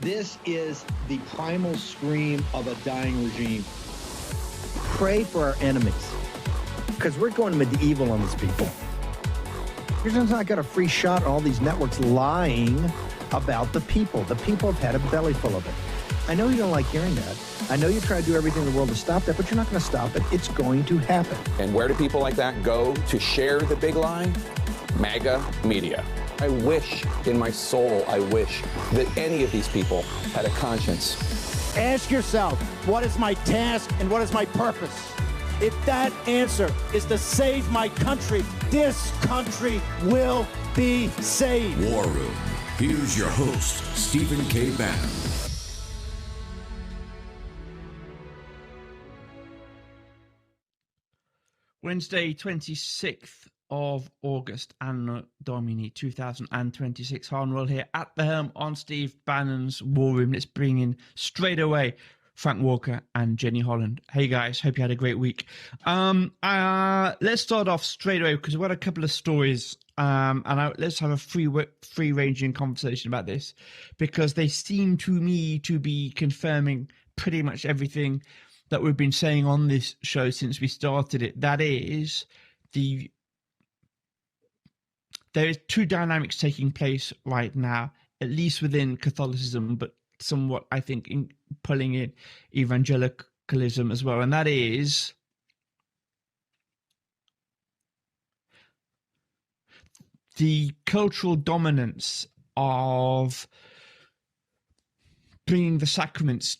This is the primal scream of a dying regime. Pray for our enemies, because we're going medieval on these people. You're just not got a free shot on all these networks lying about the people. The people have had a belly full of it. I know you don't like hearing that. I know you try to do everything in the world to stop that, but you're not going to stop it. It's going to happen. And where do people like that go to share the big lie? MAGA media. I wish, in my soul, I wish that any of these people had a conscience. Ask yourself, what is my task and what is my purpose? If that answer is to save my country, this country will be saved. War Room. Here's your host, Stephen K. Bannon. Wednesday, 26th of August, Anno Domini 2026. Harnwell here at the helm on Steve Bannon's War Room. Let's bring in straight away Frank Walker and Jenny Holland. Hey guys, hope you had a great week. Let's start off straight away because we've got a couple of stories, let's have a free-ranging conversation about this because they seem to me to be confirming pretty much everything that we've been saying on this show since we started it. That is, there is two dynamics taking place right now, at least within Catholicism, but somewhat, I think, pulling in evangelicalism as well. And that is the cultural dominance of bringing the sacraments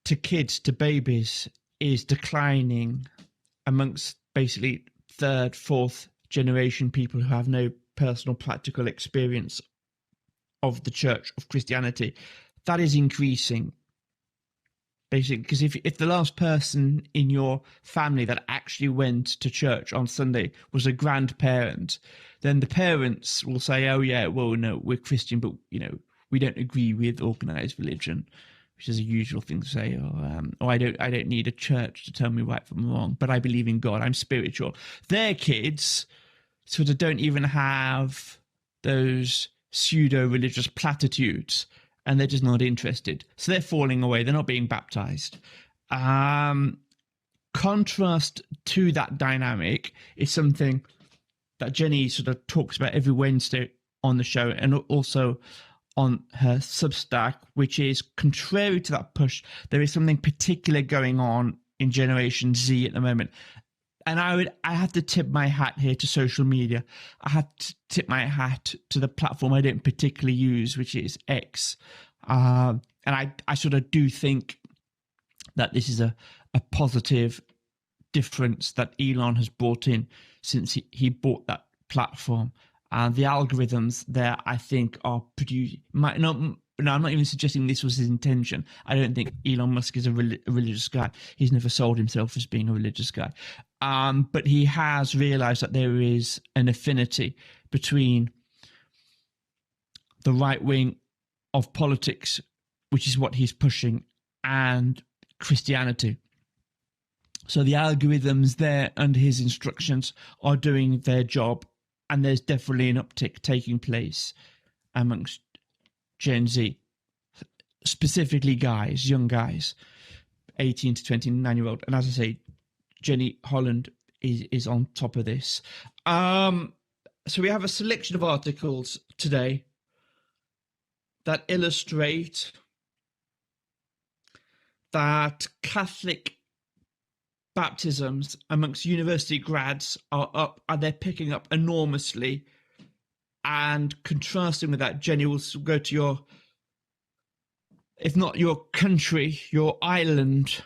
to kids, to babies, is declining amongst basically third, fourth generation people who have no personal practical experience of the church, of Christianity. That is increasing, basically, because if the last person in your family that actually went to church on Sunday was a grandparent, then the parents will say, oh yeah, well, no, we're Christian, but, you know, we don't agree with organized religion, which is a usual thing to say, or I don't need a church to tell me right from wrong, but I believe in God, I'm spiritual. Their kids sort of don't even have those pseudo-religious platitudes, and they're just not interested. So they're falling away. They're not being baptized. Contrast to that dynamic is something that Jenny sort of talks about every Wednesday on the show and also on her Substack, which is contrary to that push. There is something particular going on in Generation Z at the moment. And I have to tip my hat here to social media. I have to tip my hat to the platform I don't particularly use, which is X. And I sort of do think that this is a positive difference that Elon has brought in since he bought that platform. And the algorithms there, I think, are producing. No, I'm not even suggesting this was his intention. I don't think Elon Musk is a religious guy. He's never sold himself as being a religious guy. But he has realized that there is an affinity between the right wing of politics, which is what he's pushing, and Christianity. So the algorithms there under his instructions are doing their job, and there's definitely an uptick taking place amongst Gen Z, specifically guys, young guys, 18 to 29-year-old. And as I say, Jenny Holland is on top of this. So we have a selection of articles today that illustrate that Catholic baptisms amongst university grads are up, and they're picking up enormously. And contrasting with that, Jenny, will go to your, if not your country, your island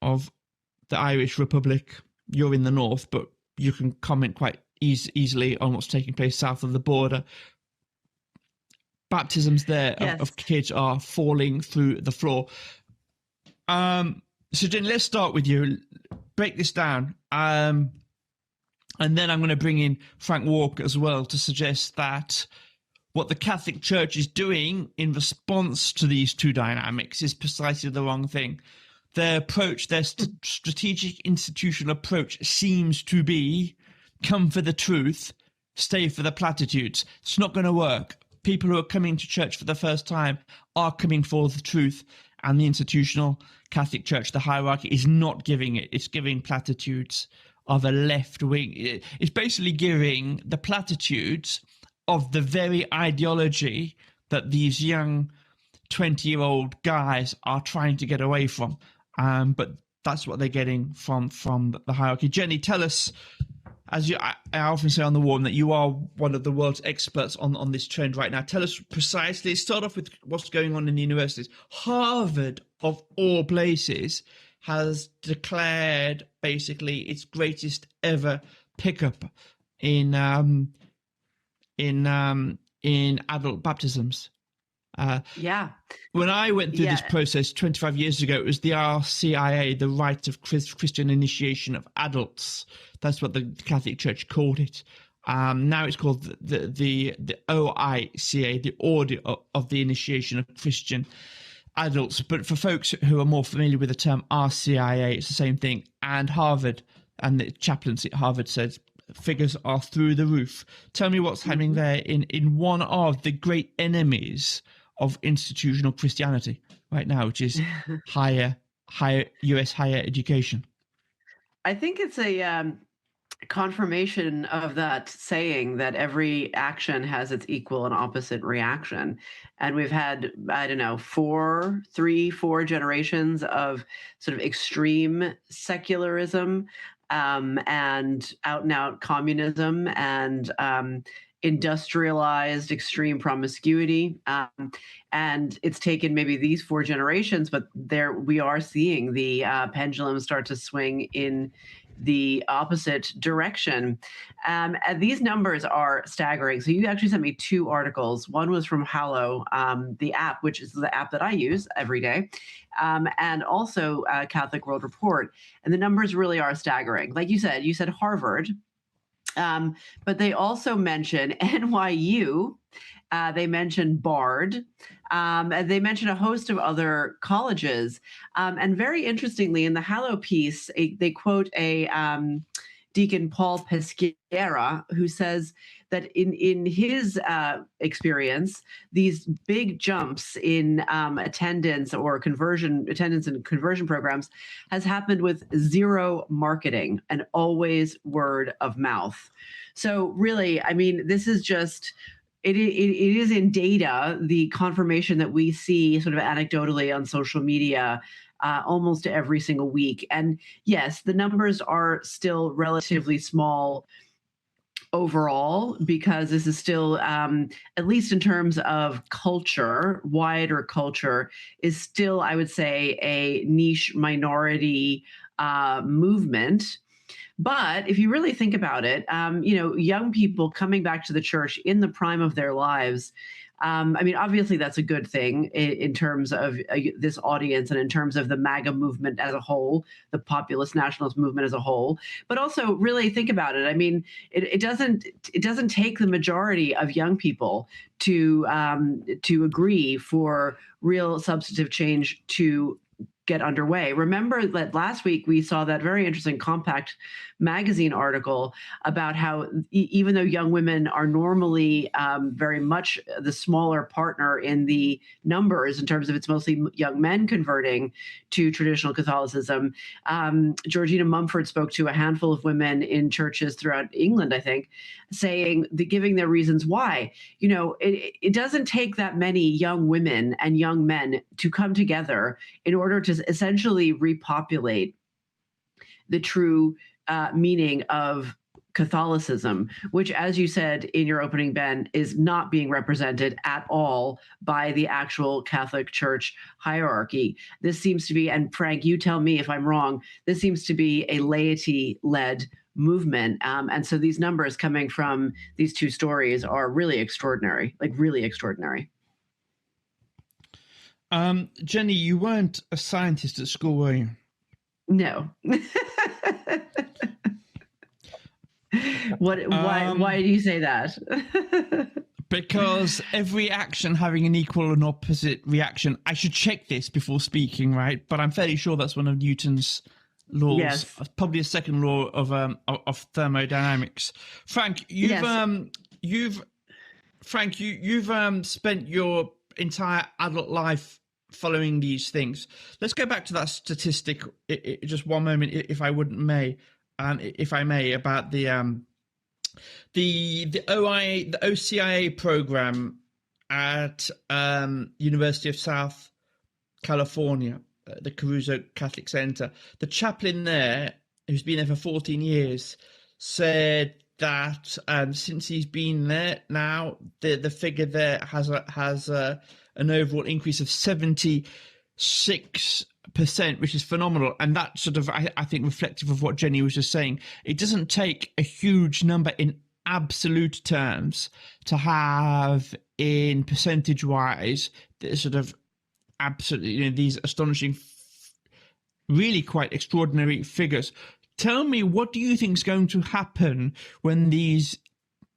of the Irish Republic. You're in the north, but you can comment quite easily on what's taking place south of the border. Baptisms there of kids are falling through the floor. So Jenny, let's start with you. Break this down. And then I'm going to bring in Frank Walker as well to suggest that what the Catholic Church is doing in response to these two dynamics is precisely the wrong thing. Their approach, their strategic institutional approach seems to be come for the truth, stay for the platitudes. It's not going to work. people who are coming to church for the first time are coming for the truth, and the institutional Catholic Church, the hierarchy, is not giving it. It's giving platitudes of a left wing. It's basically giving the platitudes of the very ideology that these young 20-year-old guys are trying to get away from. But that's what they're getting from the hierarchy. Jenny, tell us, as I often say on the Warm, that you are one of the world's experts on this trend right now. Tell us precisely, start off with what's going on in the universities. Harvard, of all places, has declared basically its greatest ever pickup in adult baptisms. When I went through this process 25 years ago, it was the RCIA, the Rite of Christian Initiation of Adults. That's what the Catholic Church called it. Now it's called the OICA, the Order of the Initiation of Christian Adults. But for folks who are more familiar with the term RCIA, it's the same thing. And Harvard and the chaplaincy at Harvard says figures are through the roof. Tell me what's happening there in one of the great enemies of institutional Christianity right now, which is higher US higher education. I think it's a confirmation of that saying that every action has its equal and opposite reaction. And we've had, I don't know, four generations of sort of extreme secularism and out communism and industrialized extreme promiscuity. And it's taken maybe these 4 generations, but there we are seeing the pendulum start to swing in the opposite direction. And these numbers are staggering. So you actually sent me 2 articles. One was from Hallow, the app, which is the app that I use every day, and also Catholic World Report. And the numbers really are staggering. Like you said Harvard, but they also mention NYU, they mention Bard, and they mention a host of other colleges. And very interestingly, in the Hallow piece, they quote a Deacon Paul Pesquera, who says that in his experience, these big jumps in attendance and conversion programs has happened with zero marketing and always word of mouth. So really, I mean, this is just, it is in data, the confirmation that we see sort of anecdotally on social media almost every single week. And yes, the numbers are still relatively small overall, because this is still, at least in terms of culture, wider culture, is still, I would say, a niche minority movement. But if you really think about it, young people coming back to the church in the prime of their lives, I mean, obviously that's a good thing in terms of this audience and in terms of the MAGA movement as a whole, the populist nationalist movement as a whole. But also really think about it. I mean, it doesn't take the majority of young people to agree for real substantive change to get underway. Remember that last week we saw that very interesting Compact magazine article about how even though young women are normally very much the smaller partner in the numbers in terms of it's mostly young men converting to traditional Catholicism, Georgina Mumford spoke to a handful of women in churches throughout England, I think, giving their reasons why. It doesn't take that many young women and young men to come together in order to essentially repopulate the true meaning of Catholicism, which, as you said in your opening, Ben, is not being represented at all by the actual Catholic Church hierarchy. This seems to be, and Frank, you tell me if I'm wrong, this seems to be a laity-led movement. And so these numbers coming from these 2 stories are really extraordinary, like really extraordinary. Jenny, you weren't a scientist at school, were you? No. Why do you say that? Because every action having an equal and opposite reaction. I should check this before speaking, right? But I'm fairly sure that's one of Newton's laws. Yes. Probably a second law of thermodynamics. Frank, you've Frank, you've spent your entire adult life following these things. Let's go back to that statistic, just one moment, if I may, about the OCIA program at University of South California, the Caruso Catholic Center. The chaplain there, who's been there for 14 years, said that since he's been there now, the figure there has an overall increase of 76%, which is phenomenal. And that sort of, I think, reflective of what Jenny was just saying. It doesn't take a huge number in absolute terms to have, in percentage-wise, the sort of absolutely, these astonishing, really quite extraordinary figures. Tell me, what do you think is going to happen when these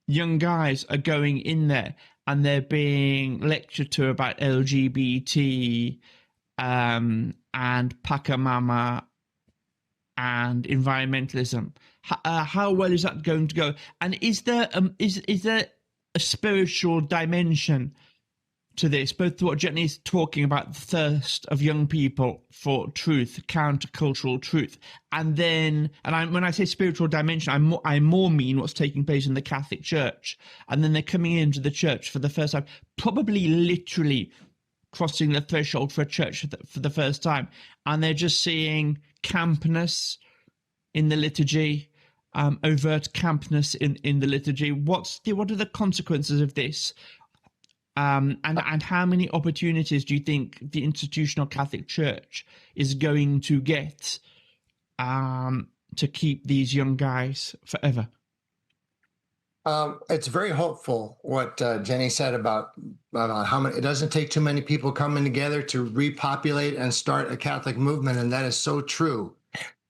young guys are going in there and they're being lectured to about LGBT and Pachamama and environmentalism? How well is that going to go? And is there a spiritual dimension to this, both to what Jenny is talking about, the thirst of young people for truth, countercultural truth, and when I say spiritual dimension, I more mean what's taking place in the Catholic Church, and then they're coming into the church for the first time, probably literally crossing the threshold for a church for the first time, and they're just seeing campness in the liturgy, overt campness in the liturgy. What are the consequences of this? And how many opportunities do you think the institutional Catholic Church is going to get to keep these young guys forever? It's very hopeful what Jenny said about how many. It doesn't take too many people coming together to repopulate and start a Catholic movement, and that is so true.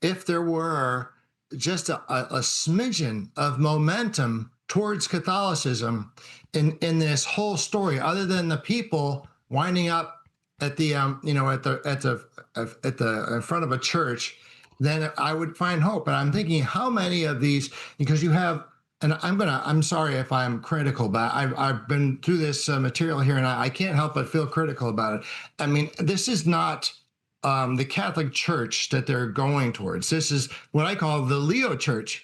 If there were just a smidgen of momentum towards Catholicism in this whole story, other than the people winding up at the in front of a church, then I would find hope. And I'm thinking, how many of these? Because you have, and I'm sorry if I'm critical, but I've been through this material here, and I can't help but feel critical about it. I mean, this is not the Catholic Church that they're going towards. This is what I call the Leo Church.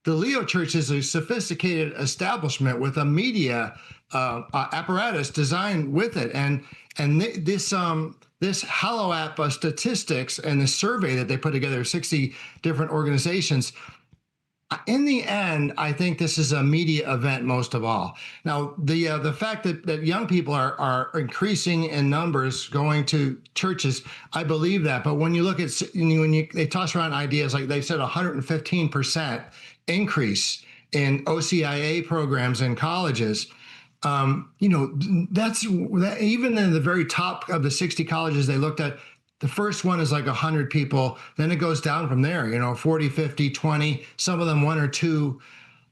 The Leo Church is a sophisticated establishment with a media apparatus designed with it, and this Hollow App statistics and the survey that they put together, 60 different organizations. In the end, I think this is a media event most of all. Now, the fact that young people are increasing in numbers going to churches, I believe that. But when you look at they toss around ideas like they said 115% increase in OCIA programs in colleges. That's even in the very top of the 60 colleges they looked at. The first one is like 100 people. Then it goes down from there, 40, 50, 20, some of them one or two.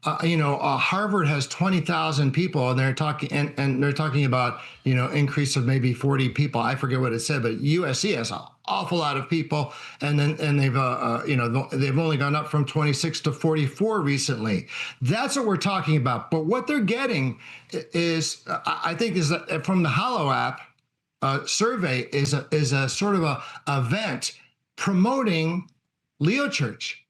Harvard has 20,000 people, and they're talking and they're talking about, increase of maybe 40 people. I forget what it said, but USC has an awful lot of people. And they've only gone up from 26 to 44 recently. That's what we're talking about. But what they're getting is, I think, is that from the Hollow App survey is a sort of a event promoting Leo Church.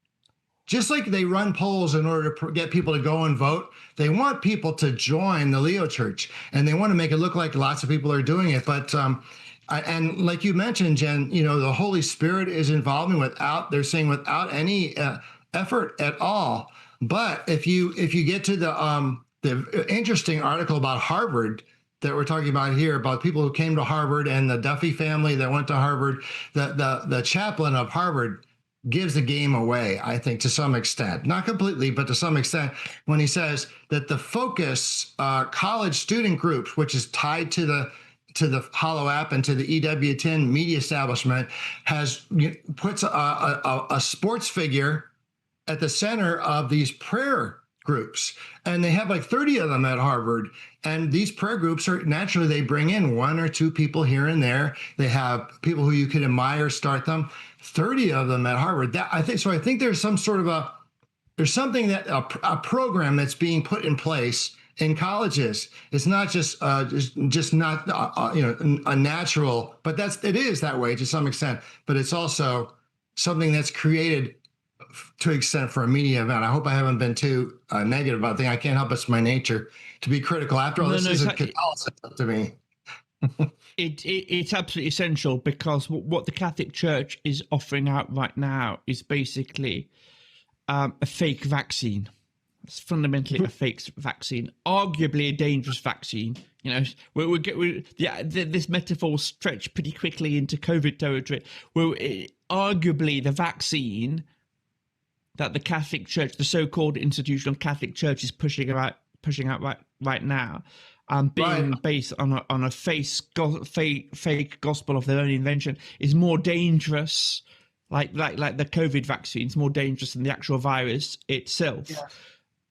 Just like they run polls in order to get people to go and vote, they want people to join the Leo Church, and they want to make it look like lots of people are doing it. But and like you mentioned, Jen, the Holy Spirit is involved without any effort at all. But if you get to the interesting article about Harvard that we're talking about here, about people who came to Harvard and the Duffy family that went to Harvard, the chaplain of Harvard gives the game away, I think, to some extent, not completely, but to some extent, when he says that the Focus college student groups, which is tied to the Hollow App and to the EWTN media establishment, puts a sports figure at the center of these prayer groups. And they have like 30 of them at Harvard. And these prayer groups they bring in one or two people here and there. They have people who you could admire start them. 30 of them at Harvard. I think there's some sort of a program that's being put in place in colleges. It's not just not a natural, but it is that way to some extent. But it's also something that's created to an extent for a media event. I hope I haven't been too negative about things. I can't help it's my nature to be critical. After all, this isn't Catholicism to me. It's absolutely essential, because what the Catholic Church is offering out right now is basically a fake vaccine. It's fundamentally a fake vaccine, arguably a dangerous vaccine. You know, this metaphor will stretch pretty quickly into COVID territory. Arguably the vaccine that the Catholic Church, the so-called institutional Catholic Church, is pushing out right now, being based on a fake gospel of their own invention, is more dangerous. Like the COVID vaccine is more dangerous than the actual virus itself. Yeah.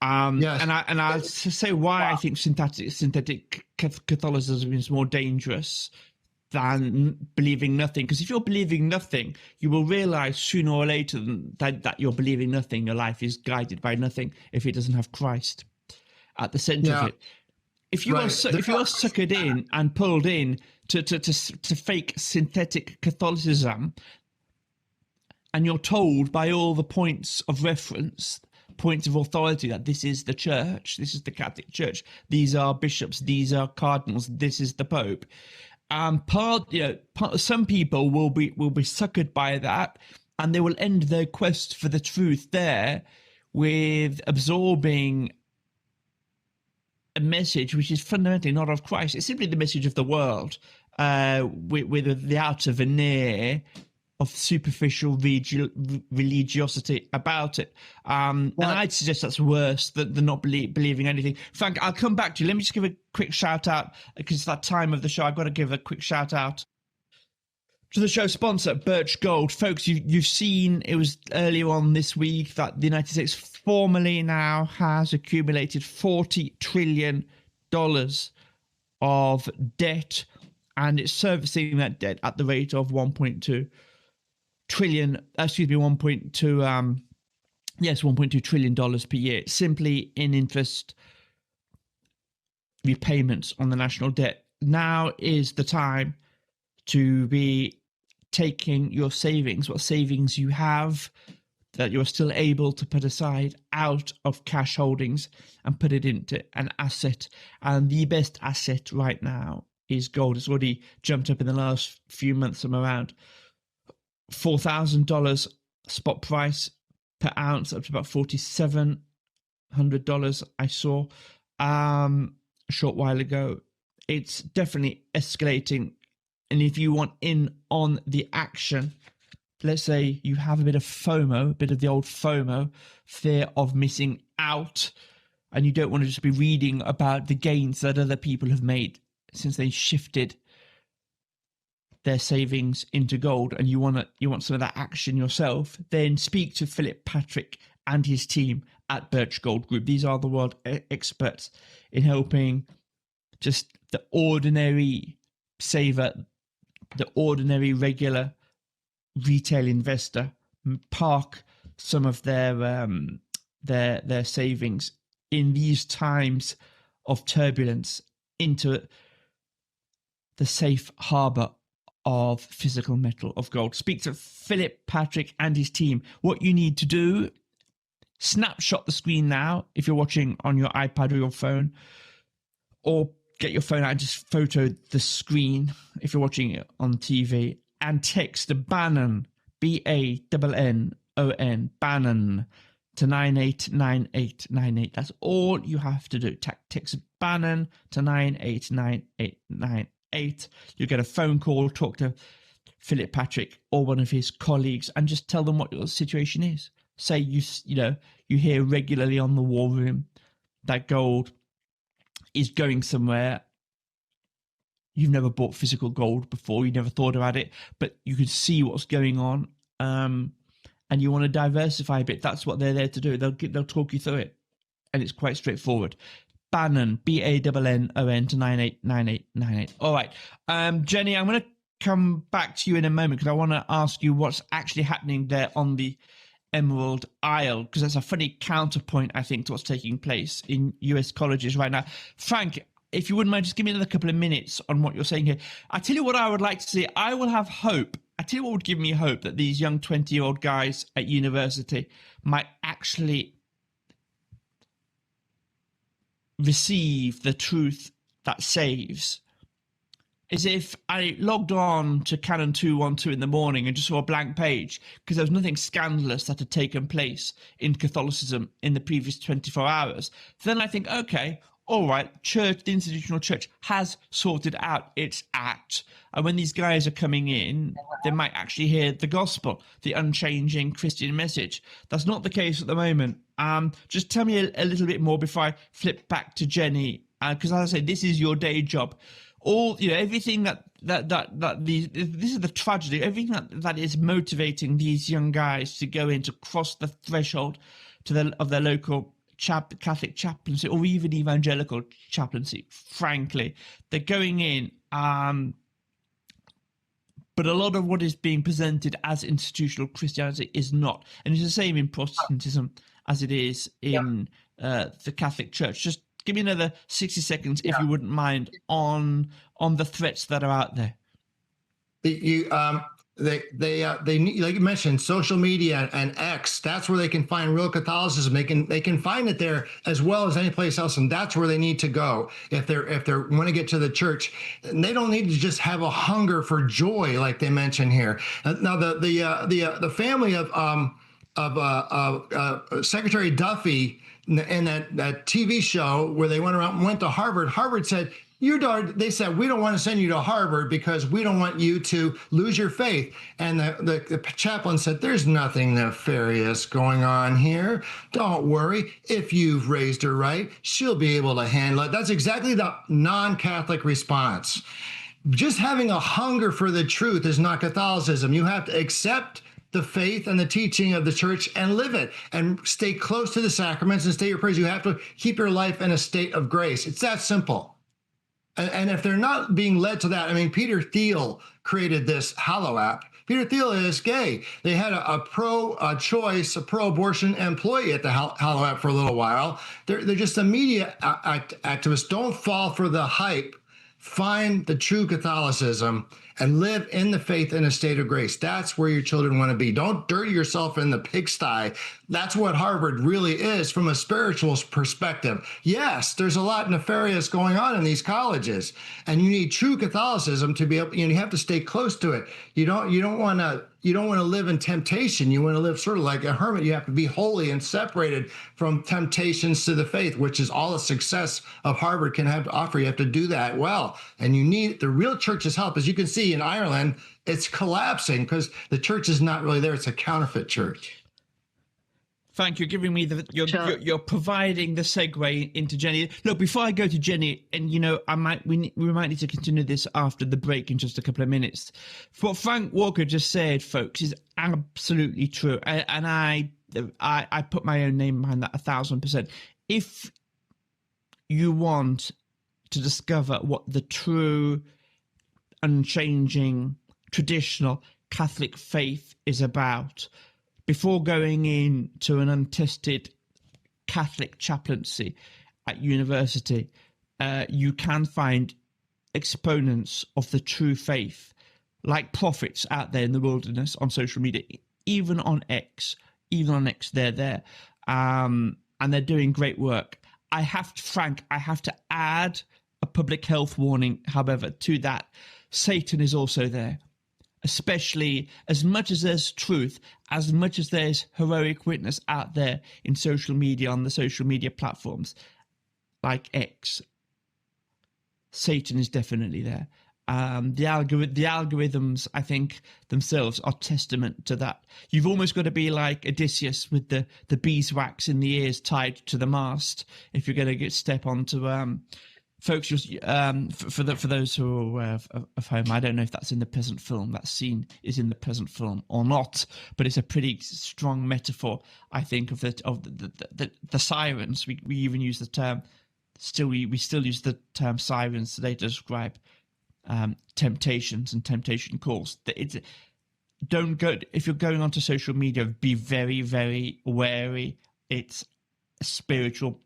Yes. And I'll say why I think synthetic Catholicism is more dangerous than believing nothing. Because if you're believing nothing, you will realize sooner or later that you're believing nothing. Your life is guided by nothing if it doesn't have Christ at the center of it. If you are suckered in and pulled in to fake synthetic Catholicism, and you're told by all the points of reference, points of authority, that this is the church, this is the Catholic Church, these are bishops, these are cardinals, this is the Pope. Some people will be suckered by that, and they will end their quest for the truth there with absorbing a message which is fundamentally not of Christ. It's simply the message of the world, with the outer veneer of superficial religiosity about it. And I'd suggest that's worse than not believing anything. Frank, I'll come back to you. Let me just give a quick shout out, because it's that time of the show. I've got to give a quick shout out to the show sponsor, Birch Gold. Folks, you've seen, it was earlier on this week, that the United States formally now has accumulated $40 trillion of debt, and it's servicing that debt at the rate of 1.2 trillion dollars per year, simply in interest repayments on the national debt. Now is the time to be taking your savings, what savings you have that you're still able to put aside, out of cash holdings and put it into an asset. And the best asset right now is gold. It's already jumped up in the last few months from around $4,000 spot price per ounce up to about $4,700 I saw a short while ago. It's definitely escalating, and if you want in on the action, let's say you have a bit of FOMO, a bit of the old FOMO, fear of missing out, and you don't want to just be reading about the gains that other people have made since they shifted their savings into gold, and you want some of that action yourself, then speak to Philip Patrick and his team at Birch Gold Group. These are the world experts in helping just the ordinary saver, the ordinary regular retail investor park some of their savings in these times of turbulence into the safe harbor of physical metal, of gold. Speak to Philip Patrick and his team. What you need to do, snapshot the screen now if you're watching on your iPad or your phone, or get your phone out and just photo the screen if you're watching it on TV, and text Bannon, Bannon, Bannon, to 989898. That's all you have to do. Text Bannon to 989898. You get a phone call, talk to Philip Patrick or one of his colleagues, and just tell them what your situation is. Say you hear regularly on the War Room that gold is going somewhere. You've never bought physical gold before, you never thought about it, but you can see what's going on, and you want to diversify a bit. That's what they're there to do. They'll talk you through it, and it's quite straightforward. Bannon, Bannon to 989898. All right, Jenny, I'm going to come back to you in a moment because I want to ask you what's actually happening there on the Emerald Isle, because that's a funny counterpoint, I think, to what's taking place in US colleges right now. Frank, if you wouldn't mind, just give me another couple of minutes on what you're saying here. I tell you what I would like to see. I will have hope. I tell you what would give me hope, that these young 20-year-old guys at university might actually receive the truth that saves, is if I logged on to Canon 212 in the morning and just saw a blank page because there was nothing scandalous that had taken place in Catholicism in the previous 24 hours. Then I think, okay, all right, church, the institutional church has sorted out its act. And when these guys are coming in, they might actually hear the gospel, the unchanging Christian message. That's not the case at the moment. Just tell me a little bit more before I flip back to Jenny, because as I say, this is your day job. All, you know, everything this is the tragedy. Everything that is motivating these young guys to go in, to cross the threshold of their local Catholic chaplaincy or even evangelical chaplaincy. Frankly, they're going in. But a lot of what is being presented as institutional Christianity is not, and it's the same in Protestantism as it is in the Catholic Church. Just give me another 60 seconds, if you wouldn't mind, on the threats that are out there. They like you mentioned, social media and X. That's where they can find real Catholicism. They can find it there as well as any place else, and that's where they need to go if they want to get to the church. And they don't need to just have a hunger for joy like they mentioned here. Now the family of Secretary Duffy in that TV show where they went to Harvard. Harvard said, they said, we don't want to send you to Harvard because we don't want you to lose your faith. And the chaplain said, there's nothing nefarious going on here. Don't worry. If you've raised her right, she'll be able to handle it. That's exactly the non-Catholic response. Just having a hunger for the truth is not Catholicism. You have to accept the faith and the teaching of the church and live it and stay close to the sacraments and stay your prayers. You have to keep your life in a state of grace. It's that simple. And if they're not being led to that, I mean, Peter Thiel created this Hallow app. Peter Thiel is gay. They had a pro-choice, a pro-abortion employee at the Hallow app for a little while. They're just a media activists. Don't fall for the hype. Find the true Catholicism and live in the faith in a state of grace. That's where your children want to be. Don't dirty yourself in the pigsty. That's what Harvard really is from a spiritual perspective. Yes, there's a lot nefarious going on in these colleges, and you need true Catholicism to be able. You have to stay close to it. You don't want to live in temptation. You want to live sort of like a hermit. You have to be holy and separated from temptations to the faith, which is all the success of Harvard can have to offer. You have to do that well, and you need the real church's help. As you can see in Ireland, it's collapsing because the church is not really there. It's a counterfeit church. Thank you. Giving me you're providing the segue into Jenny. Look, before I go to Jenny, and we might need to continue this after the break in just a couple of minutes. What Frank Walker just said, folks, is absolutely true, and I put my own name behind that 1,000%. If you want to discover what the true, unchanging, traditional Catholic faith is about, before going into an untested Catholic chaplaincy at university, you can find exponents of the true faith, like prophets out there in the wilderness on social media, even on X. They're there, and they're doing great work. I have to add a public health warning, however, to that. Satan is also there. Especially as much as there's truth, as much as there's heroic witness out there in social media, on the social media platforms like X, Satan is definitely there. The algorithms, I think, themselves are testament to that. You've almost got to be like Odysseus with the beeswax in the ears tied to the mast if you're going to step onto folks, for those who are aware of home, I don't know if that's in the present film. That scene is in the present film or not, but it's a pretty strong metaphor, I think, of the sirens. We even use the term. We still use the term sirens today to describe temptations and temptation calls. don't go, if you're going onto social media, be very, very wary. It's a spiritual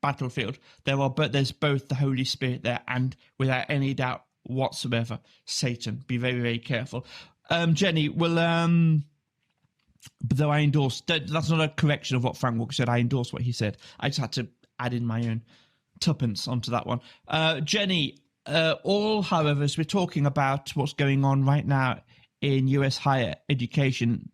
battlefield. There's both the Holy Spirit there and, without any doubt whatsoever, Satan. Be very, very careful. Jenny, well, though I endorse, that's not a correction of what Frank Walker said. I endorse what he said. I just had to add in my own tuppence onto that one. Jenny, however, as we're talking about what's going on right now in US higher education,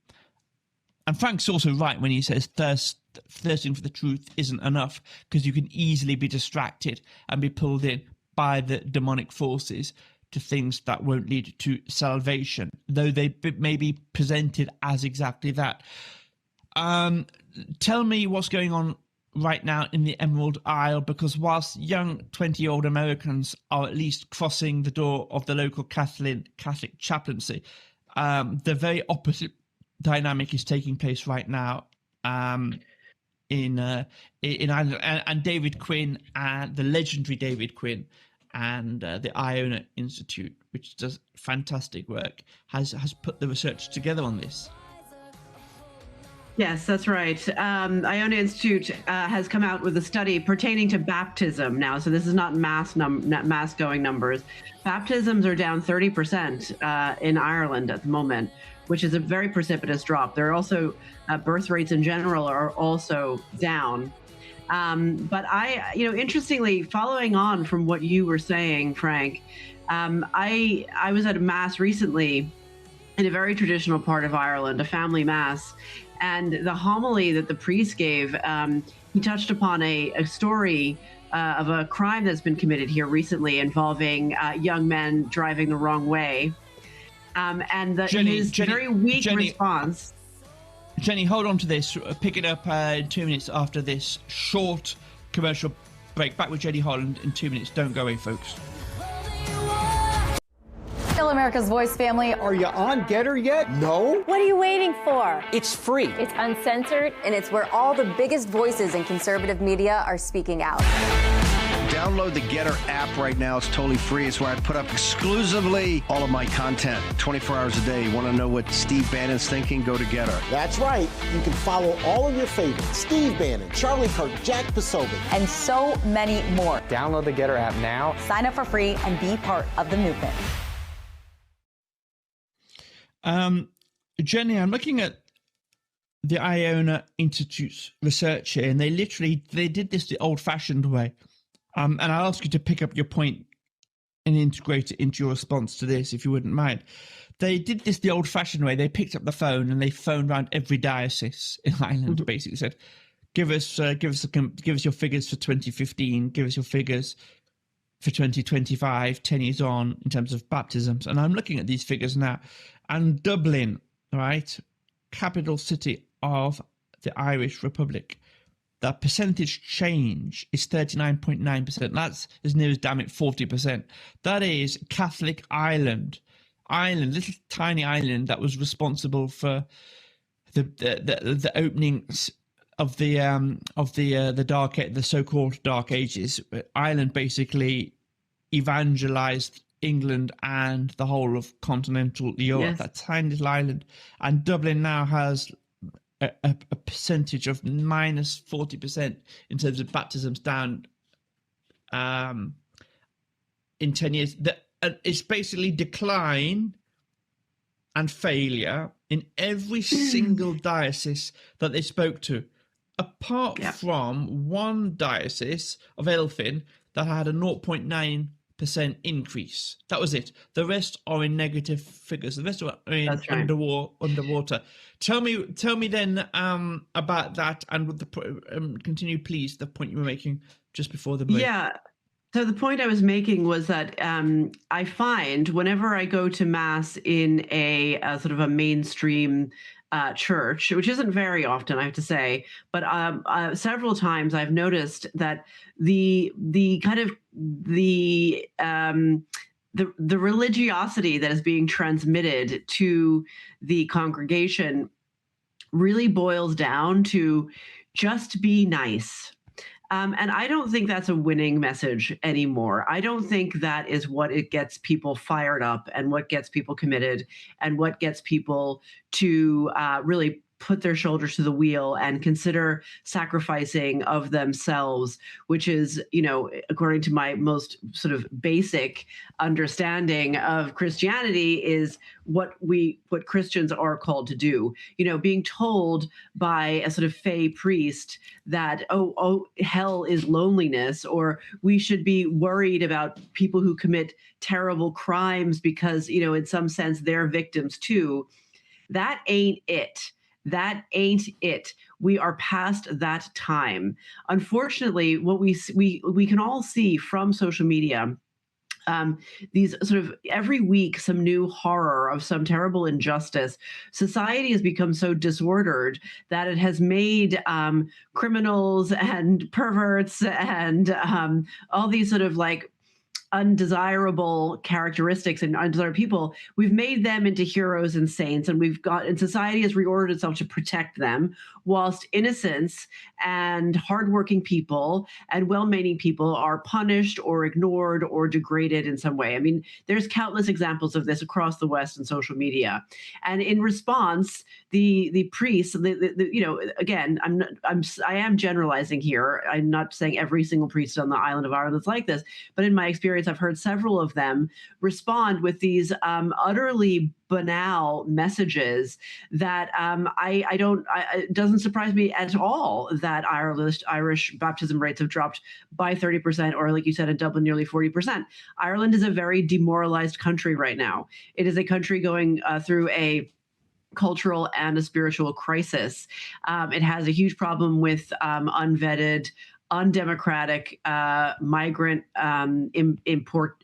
and Frank's also right when he says thirsting for the truth isn't enough, because you can easily be distracted and be pulled in by the demonic forces to things that won't lead to salvation, though they may be presented as exactly that. Tell me what's going on right now in the Emerald Isle, because whilst young 20-year-old Americans are at least crossing the door of the local Catholic chaplaincy, the very opposite dynamic is taking place right now in Ireland, and David Quinn, and the legendary David Quinn, and the Iona Institute, which does fantastic work, has put the research together on this. Yes, that's right. Iona Institute has come out with a study pertaining to baptism now. So this is not mass going numbers. Baptisms are down 30% in Ireland at the moment, which is a very precipitous drop. There are also birth rates in general are also down. But interestingly, following on from what you were saying, Frank, I was at a mass recently in a very traditional part of Ireland, a family mass. And the homily that the priest gave, he touched upon a story of a crime that's been committed here recently involving young men driving the wrong way. His very weak response. Jenny, hold on to this. Pick it up in 2 minutes after this short commercial break. Back with Jenny Holland in 2 minutes. Don't go away, folks. Still America's Voice family. Are you on Getter yet? No? What are you waiting for? It's free. It's uncensored, and it's where all the biggest voices in conservative media are speaking out. Download the Getter app right now. It's totally free. It's where I put up exclusively all of my content 24 hours a day. You want to know what Steve Bannon's thinking? Go to Getter. That's right. You can follow all of your favorites. Steve Bannon, Charlie Kirk, Jack Posobiec, and so many more. Download the Getter app now. Sign up for free and be part of the movement. Jenny, I'm looking at the Iona Institute's research here, and they did this the old-fashioned way. And I'll ask you to pick up your point and integrate it into your response to this, if you wouldn't mind. They did this the old-fashioned way. They picked up the phone and they phoned around every diocese in Ireland. Basically said, "Give us your figures for 2015. Give us your figures for 2025. 10 years on in terms of baptisms." And I'm looking at these figures now, and Dublin, right, capital city of the Irish Republic, the percentage change is 39.9%. That's as near as, damn it, 40%. That is Catholic Ireland, little tiny island that was responsible for the openings of the so-called Dark Ages. Ireland basically evangelized England and the whole of continental Europe. Yes. That tiny little island, and Dublin now has a percentage of minus 40% in terms of baptisms, down in 10 years. It's basically decline and failure in every single diocese that they spoke to, apart from one diocese of Elphin that had a 0.9% increase. That was it. The rest are in negative figures. The rest are underwater. Tell me then about that, and with the continue, please, the point you were making just before the break. Yeah. So the point I was making was that I find whenever I go to mass in a sort of a mainstream church, which isn't very often, I have to say, but several times I've noticed that the religiosity that is being transmitted to the congregation really boils down to just be nice. And I don't think that's a winning message anymore. I don't think that is what it gets people fired up and what gets people committed and what gets people to really put their shoulders to the wheel and consider sacrificing of themselves, which is, according to my most sort of basic understanding of Christianity, is what Christians are called to do. Being told by a sort of fey priest that, oh, hell is loneliness, or we should be worried about people who commit terrible crimes because, in some sense, they're victims too. That ain't it. That ain't it. We are past that time. Unfortunately, what we can all see from social media, these sort of every week, some new horror of some terrible injustice. Society has become so disordered that it has made criminals and perverts and all these sort of like undesirable characteristics and undesirable people, we've made them into heroes and saints, and society has reordered itself to protect them, whilst innocents and hardworking people and well-meaning people are punished or ignored or degraded in some way. I mean, there's countless examples of this across the West in social media. And in response, the priests, again, I am generalizing here. I'm not saying every single priest on the island of Ireland is like this, but in my experience, I've heard several of them respond with these utterly banal messages that it doesn't surprise me at all that Irish baptism rates have dropped by 30%, or like you said, in Dublin, nearly 40%. Ireland is a very demoralized country right now. It is a country going through a cultural and a spiritual crisis. It has a huge problem with unvetted, undemocratic migrant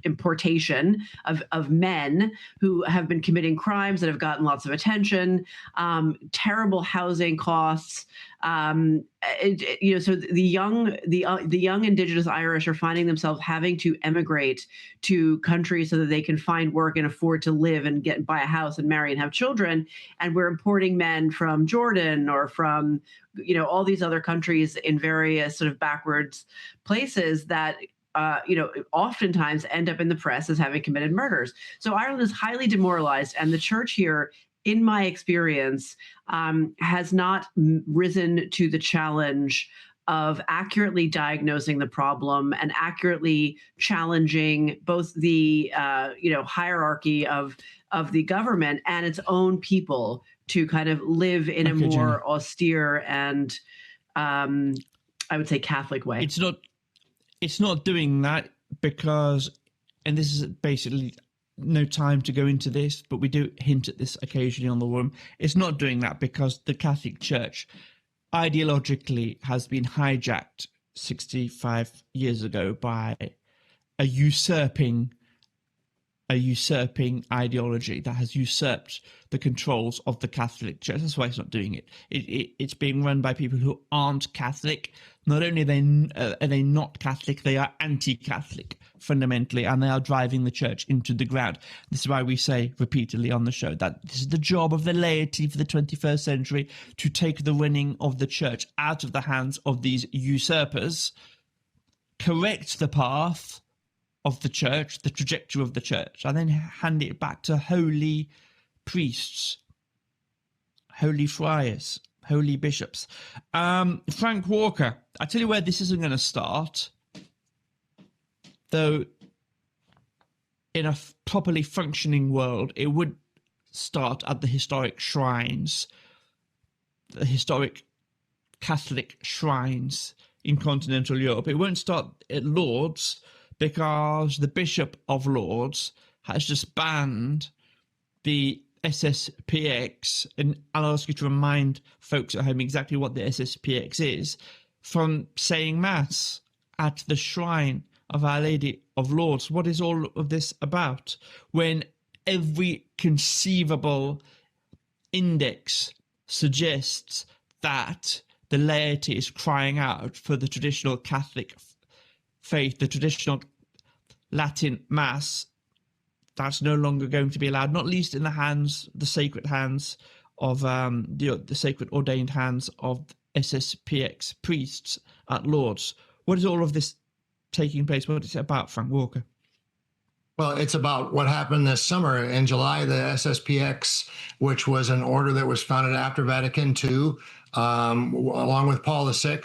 importation of men who have been committing crimes that have gotten lots of attention, terrible housing costs. So the young Indigenous Irish are finding themselves having to emigrate to countries so that they can find work and afford to live and buy a house and marry and have children. And we're importing men from Jordan or from all these other countries in various sort of backwards places that oftentimes end up in the press as having committed murders. So Ireland is highly demoralized, and the church here, in my experience, has not risen to the challenge of accurately diagnosing the problem and accurately challenging both the hierarchy of the government and its own people to kind of live in a more austere and I would say Catholic way. It's not doing that because, and this is basically no time to go into this, but we do hint at this occasionally on the room. It's not doing that because the Catholic Church ideologically has been hijacked 65 years ago by a usurping ideology that has usurped the controls of the Catholic Church. That's why it's not doing it. It's being run by people who aren't Catholic. Not only are they not Catholic, they are anti-Catholic fundamentally, and they are driving the church into the ground. This is why we say repeatedly on the show that this is the job of the laity for the 21st century, to take the running of the church out of the hands of these usurpers, correct the path of the church, the trajectory of the church, and then hand it back to holy priests, holy friars, holy bishops. Frank Walker, I tell you where this isn't going to start, though in a properly functioning world, it would start at the historic shrines, the historic Catholic shrines in continental Europe. It won't start at Lourdes, because the Bishop of Lourdes has just banned the SSPX, and I'll ask you to remind folks at home exactly what the SSPX is, from saying Mass at the shrine of Our Lady of Lourdes. What is all of this about? When every conceivable index suggests that the laity is crying out for the traditional Catholic faith, the traditional Latin Mass, that's no longer going to be allowed, not least in the sacred hands of the sacred ordained hands of SSPX priests at Lourdes. what is all of this taking place? What is it about, Frank Walker? Well, it's about what happened this summer. In July, the SSPX, which was an order that was founded after Vatican II, along with Paul VI,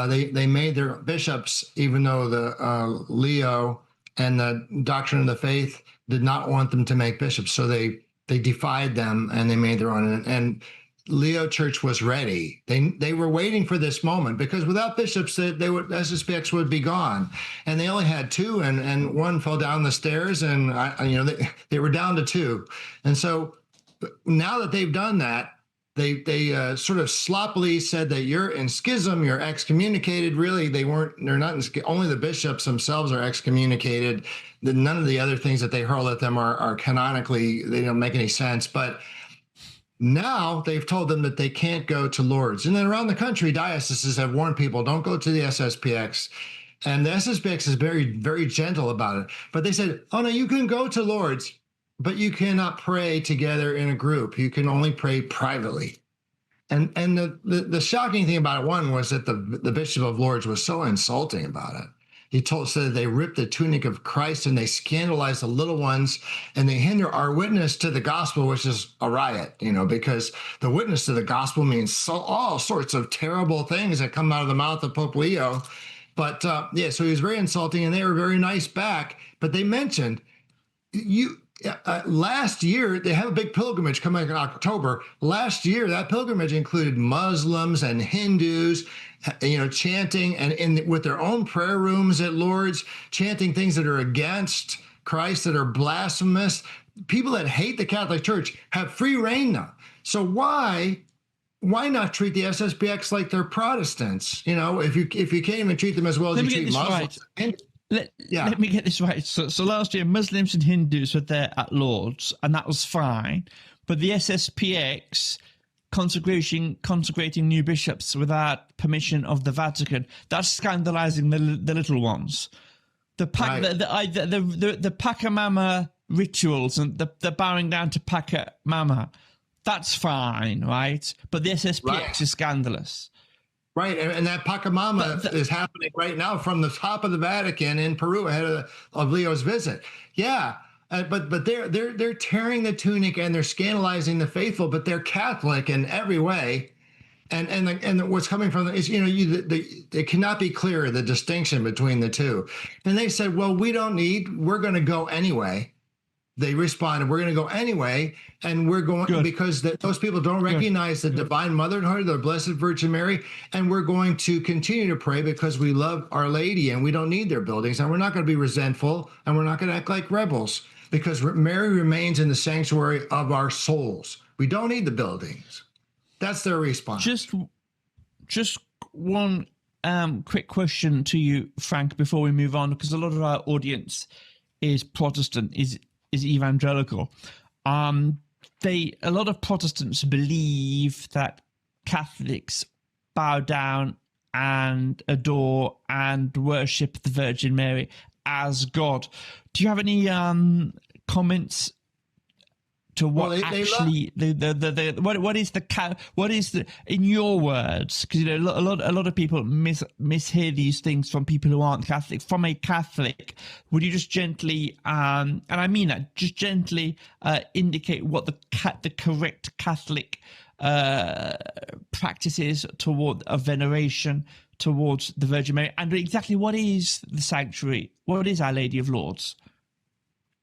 they made their bishops, even though the Leo and the Doctrine of the Faith did not want them to make bishops. So they defied them and they made their own. And Leo Church was ready. They were waiting for this moment, because without bishops, SSPX would be gone. And they only had two, and one fell down the stairs, and they were down to two. And so now that they've done that, they sort of sloppily said that you're in schism, you're excommunicated. Really, they're not in schism. Only the bishops themselves are excommunicated. None of the other things that they hurl at them are canonically, they don't make any sense. But now they've told them that they can't go to Lourdes. And then around the country, dioceses have warned people, don't go to the SSPX. And the SSPX is very, very gentle about it. But they said, oh, no, you can go to Lourdes, but you cannot pray together in a group. You can only pray privately. And the shocking thing about it, one, was that the Bishop of Lourdes was so insulting about it. He said they ripped the tunic of Christ and they scandalize the little ones and they hinder our witness to the gospel, which is a riot, because the witness to the gospel means all sorts of terrible things that come out of the mouth of Pope Leo. But so he was very insulting, and they were very nice back. But they mentioned last year, they have a big pilgrimage coming in October. Last year, that pilgrimage included Muslims and Hindus, chanting and with their own prayer rooms at Lourdes, chanting things that are against Christ, that are blasphemous. People that hate the Catholic Church have free reign now. So why not treat the SSPX like they're Protestants? If you can't even treat them as well as you treat Muslims. Right. Let me get this right. So last year, Muslims and Hindus were there at Lourdes, and that was fine. But the SSPX consecrating new bishops without permission of the Vatican, that's scandalizing the little ones. The Pachamama rituals and the bowing down to Pachamama, that's fine, right? But the SSPX is scandalous. Right, and that Pachamama is happening right now from the top of the Vatican in Peru ahead of Leo's visit. Yeah, but they're tearing the tunic and they're scandalizing the faithful, but they're Catholic in every way. And what's coming from them is, it cannot be clear, the distinction between the two. And they said, well, we're going to go anyway. They responded, we're going to go anyway, and we're going because those people don't recognize the divine motherhood of the Blessed Virgin Mary, and we're going to continue to pray because we love Our Lady and we don't need their buildings, and we're not going to be resentful, and we're not going to act like rebels because Mary remains in the sanctuary of our souls. We don't need the buildings. That's their response. Just one quick question to you, Frank, before we move on, because a lot of our audience is Protestant, is evangelical. A lot of Protestants believe that Catholics bow down and adore and worship the Virgin Mary as God. Do you have any comments to what what is the in your words, because a lot of people mishear these things from people who aren't Catholic. From a Catholic, would you just gently and I mean that, just gently indicate what the correct Catholic practice is toward a veneration towards the Virgin Mary, and exactly what is the sanctuary? What is Our Lady of Lourdes?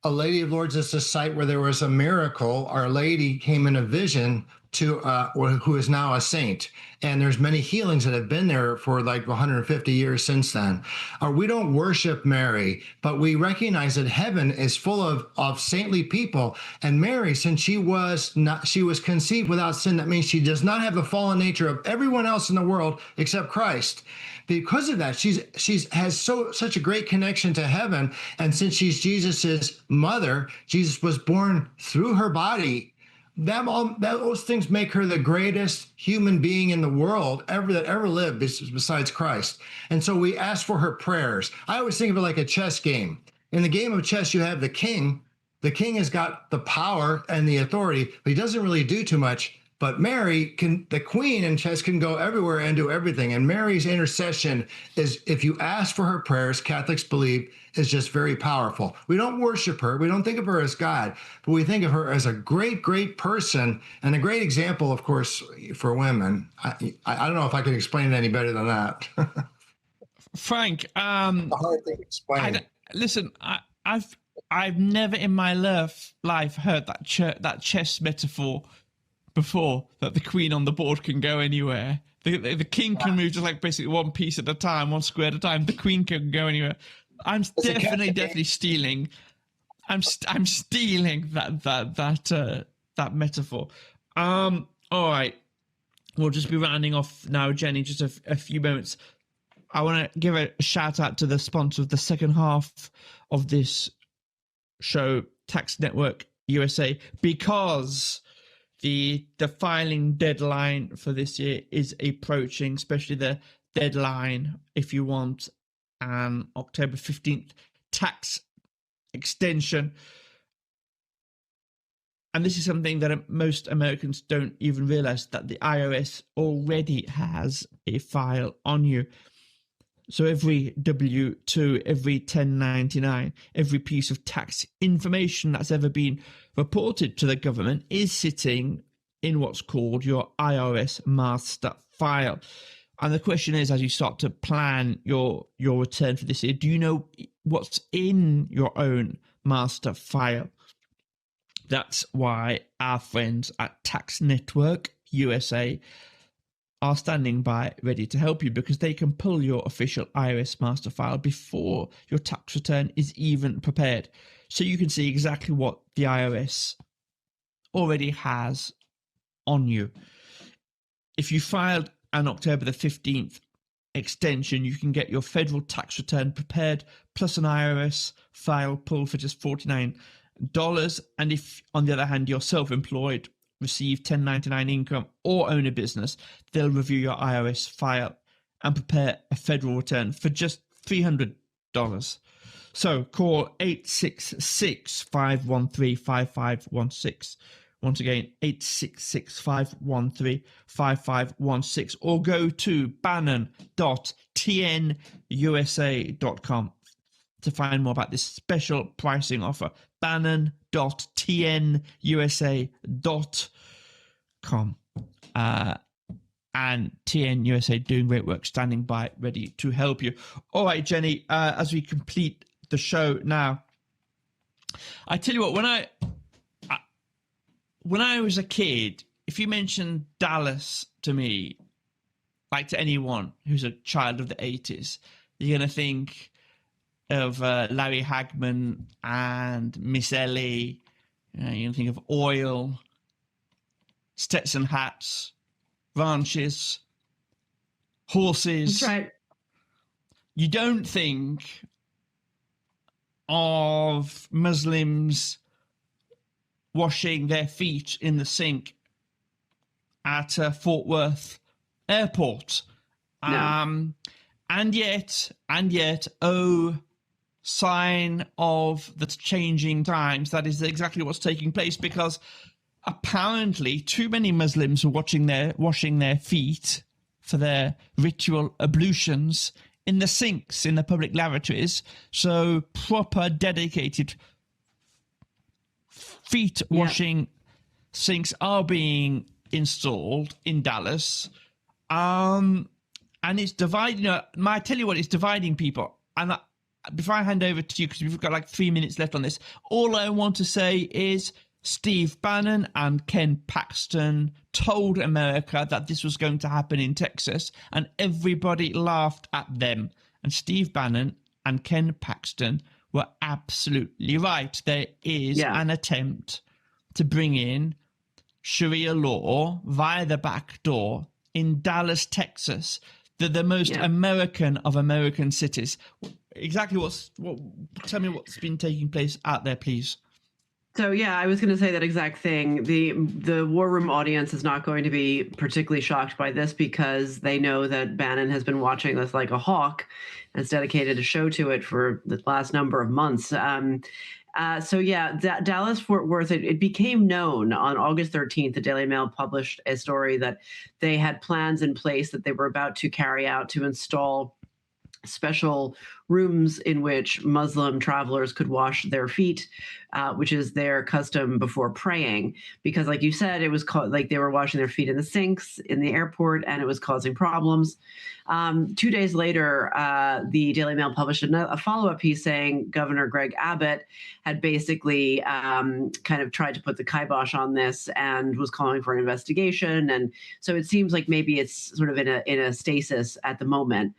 Our Lady of Lourdes is a site where there was a miracle. Our Lady came in a vision to who is now a saint. And there's many healings that have been there for like 150 years since then. We don't worship Mary, but we recognize that heaven is full of saintly people. And Mary, since she was conceived without sin, that means she does not have the fallen nature of everyone else in the world except Christ. Because of that, she has such a great connection to heaven. And since she's Jesus's mother, Jesus was born through her body. Those things make her the greatest human being in the world that ever lived besides Christ. And so we ask for her prayers. I always think of it like a chess game. In the game of chess, you have the king. The king has got the power and the authority, but he doesn't really do too much. But Mary the queen in chess can go everywhere and do everything. And Mary's intercession is, if you ask for her prayers, Catholics believe, is just very powerful. We don't worship her. We don't think of her as God, but we think of her as a great, great person and a great example, of course, for women. I don't know if I can explain it any better than that. Frank, a hard thing to explain. Listen, I've never in my life heard that chess metaphor before, that the queen on the board can go anywhere. The king can move just like basically one piece at a time, one square at a time. The queen can go anywhere. I'm definitely stealing. I'm stealing that metaphor. All right, we'll just be rounding off now, Jenny. Just a few moments. I want to give a shout out to the sponsor of the second half of this show, Tax Network USA, because the filing deadline for this year is approaching, especially the deadline if you want an October 15th tax extension. And this is something that most Americans don't even realize, that the IRS already has a file on you. So every W-2, every 1099, every piece of tax information that's ever been reported to the government is sitting in what's called your IRS master file. And the question is, as you start to plan your return for this year, do you know what's in your own master file? That's why our friends at Tax Network USA are standing by ready to help you, because they can pull your official IRS master file before your tax return is even prepared. So you can see exactly what the IRS already has on you. If you filed an October the 15th extension, you can get your federal tax return prepared plus an IRS file pull for just $49. And if, on the other hand, you're self-employed, receive 1099 income or own a business, they'll review your IRS file and prepare a federal return for just $300. So call 866-513-5516. Once again, 866-513-5516, or go to bannon.tnusa.com to find more about this special pricing offer. bannon.tnusa.com. And TN USA doing great work, standing by, ready to help you. All right, Jenny, as we complete the show now, I tell you what, when I was a kid, if you mentioned Dallas to me, like to anyone who's a child of the 80s, you're going to think of Larry Hagman and Miss Ellie. You're going to think of oil, Stetson hats, ranches, horses. That's right. You don't think of Muslims washing their feet in the sink at Fort Worth Airport. No. And yet, oh, sign of the changing times, that is exactly what's taking place, because apparently too many Muslims are washing their feet for their ritual ablutions in the sinks in the public lavatories. So proper dedicated feet washing sinks are being installed in Dallas. And it's dividing, I tell you what, it's dividing people. And before I hand over to you, because we've got like 3 minutes left on this, all I want to say is Steve Bannon and Ken Paxton told America that this was going to happen in Texas, and everybody laughed at them. And Steve Bannon and Ken Paxton were absolutely right. There is an attempt to bring in Sharia law via the back door in Dallas, Texas, the most American of American cities. Exactly tell me what's been taking place out there, please. So, I was going to say that exact thing. The War Room audience is not going to be particularly shocked by this, because they know that Bannon has been watching this like a hawk and has dedicated a show to it for the last number of months. Dallas-Fort Worth, it became known on August 13th. The Daily Mail published a story that they had plans in place that they were about to carry out to install special rooms in which Muslim travelers could wash their feet, which is their custom before praying. Because, like you said, it was like they were washing their feet in the sinks in the airport, and it was causing problems. 2 days later, the Daily Mail published a follow-up piece saying Governor Greg Abbott had basically kind of tried to put the kibosh on this and was calling for an investigation. And so it seems like maybe it's sort of in a stasis at the moment.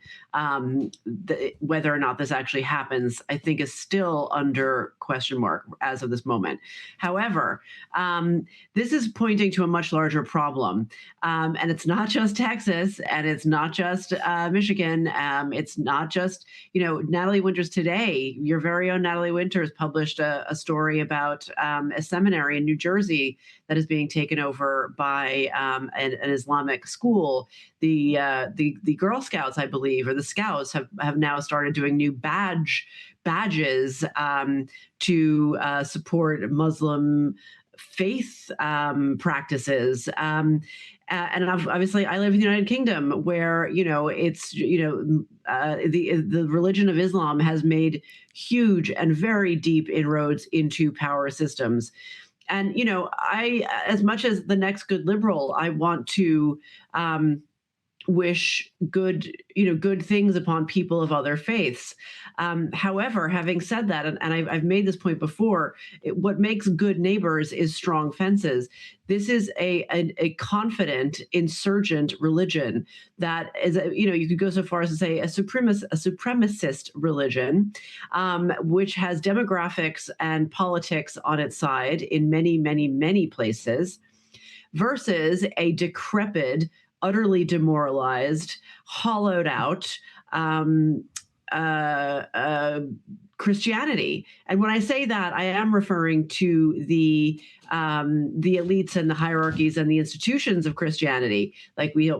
Whether or not this actually happens, I think, is still under question mark as of this moment. However, this is pointing to a much larger problem. And it's not just Texas, and it's not just Michigan. It's not just, Natalie Winters today, your very own Natalie Winters published a story about a seminary in New Jersey that is being taken over by an Islamic school. The Girl Scouts, I believe, or the Scouts have now started doing new badges to support Muslim faith practices. And obviously, I live in the United Kingdom, where it's the religion of Islam has made huge and very deep inroads into power systems. And I, as much as the next good liberal, I want to wish good things upon people of other faiths. However, having said that, and I've made this point before, what makes good neighbors is strong fences. This is a confident, insurgent religion that is, you could go so far as to say a supremacist religion, which has demographics and politics on its side in many, many, many places, versus a decrepit, utterly demoralized, hollowed out Christianity. And when I say that, I am referring to the elites and the hierarchies and the institutions of Christianity. Like we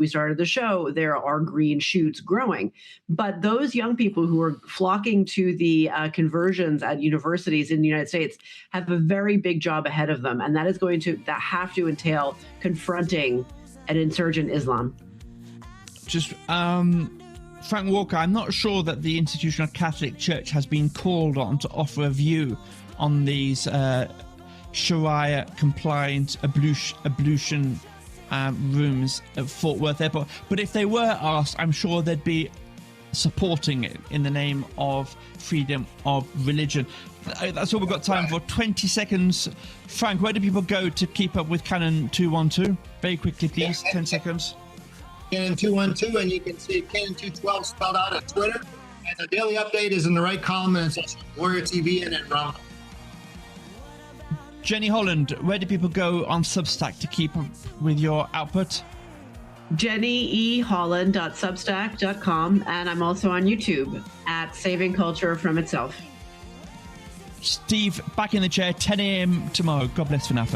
started the show, there are green shoots growing, but those young people who are flocking to the conversions at universities in the United States have a very big job ahead of them, and that is going to have to entail confronting an insurgent Islam. Just Frank Walker, I'm not sure that the Institutional Catholic Church has been called on to offer a view on these Sharia-compliant ablution rooms at Fort Worth Airport. But if they were asked, I'm sure they'd be supporting it in the name of freedom of religion. That's all we've got time for. 20 seconds. Frank, where do people go to keep up with Canon 212? Very quickly, please. 10 seconds. Canon 212, and you can see Canon 212 spelled out at Twitter. And the daily update is in the right column, and it's also Warrior TV and then Rumble. Jenny Holland, where do people go on Substack to keep up with your output? JennyEHolland.substack.com, and I'm also on YouTube at Saving Culture from Itself. Steve, back in the chair, 10 a.m. tomorrow. God bless for now, folks.